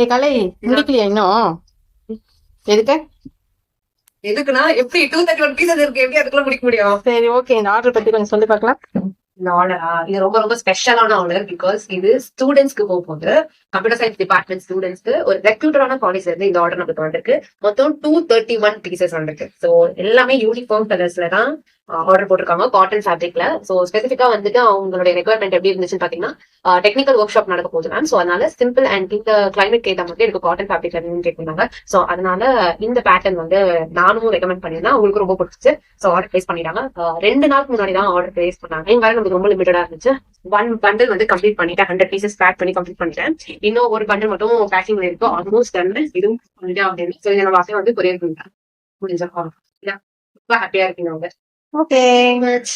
ஏ கலை முடிக்கலையா இன்னும்? எதுக்கு? எதுக்குன்னா எப்படி 231 பீசஸ் இருக்கு, எப்படி அதுக்குள்ள முடிக்க முடியும்? சரி, ஓகே. இந்த ஆர்டர் பத்தி கொஞ்சம் சொல்லி பார்க்கலாம். இந்த ஆர்டரா, இது ரொம்ப ரொம்ப ஸ்பெஷலான ஆர்டர். பிகாஸ் இது ஸ்டூடெண்ட்ஸ்க்கு போகுது. கம்ப்யூட்டர் சயின்ஸ் டிபார்ட்மெண்ட் ஸ்டூடெண்ட்ஸ்க்கு ஒரு ரெக்ரூட்டரான காலேஜ்ல இருந்து இந்த ஆர்டர் நமக்கு வந்திருக்கு. மொத்தம் 231 பீசஸ் வந்திருக்கு. ஸோ எல்லாமே யூனிஃபார்ம் கலர்ஸ்ல தான் ஆர்டர் போட்டிருக்காங்க, காட்டன் ஃபேப்ரிக்ல. ஸோ ஸ்பெசிஃபிக்கா வந்துட்டு அவங்களுடைய ரெக்யர்மெண்ட் எப்படி இருந்துச்சுன்னு பாத்தீங்கன்னா, டெக்னிக்கல் ஒர்க் ஷாப் நடக்க போகுது மேம். ஸோ அதனால சிம்பிள் அண்ட் இந்த கிளைமேட் ஏற்ற மாதிரி எனக்கு காட்டன் ஃபேப்ரிக்ல வேணும்னு கேட்டிருந்தாங்க. ஸோ அதனால இந்த பேட்டர்ன் வந்து நானும் ரெக்கமெண்ட் பண்ணியிருந்தேன். அவங்களுக்கு ரொம்ப பிடிச்சிச்சு. ஸோ ஆர்டர் பிளேஸ் பண்ணிட்டாங்க. 2 நாளுக்கு முன்னாடி தான் ஆர்டர் பிளேஸ் பண்ணாங்க. இங்க வேற நமக்கு ரொம்ப லிமிட்டடா இருந்துச்சு. 1 பண்டில் வந்து கம்ப்ளீட் பண்ணிட்டேன். 100 பீசஸ் பேக் பண்ணி கம்ப்ளீட் பண்ணிட்டேன். இன்னும் ஒரு பண்டில் மட்டும் பேக்கிங்ல இருக்கு. Almost done. இதுவும் பண்ணிட்டேன் அப்படின்னு. ஸோ என்னோட வாசனை வந்து கொரியர் பண்ணிட்டேன். முடிஞ்சா ரொம்ப ஹாப்பியா இருக்கீங்க அவங்க. Okay much.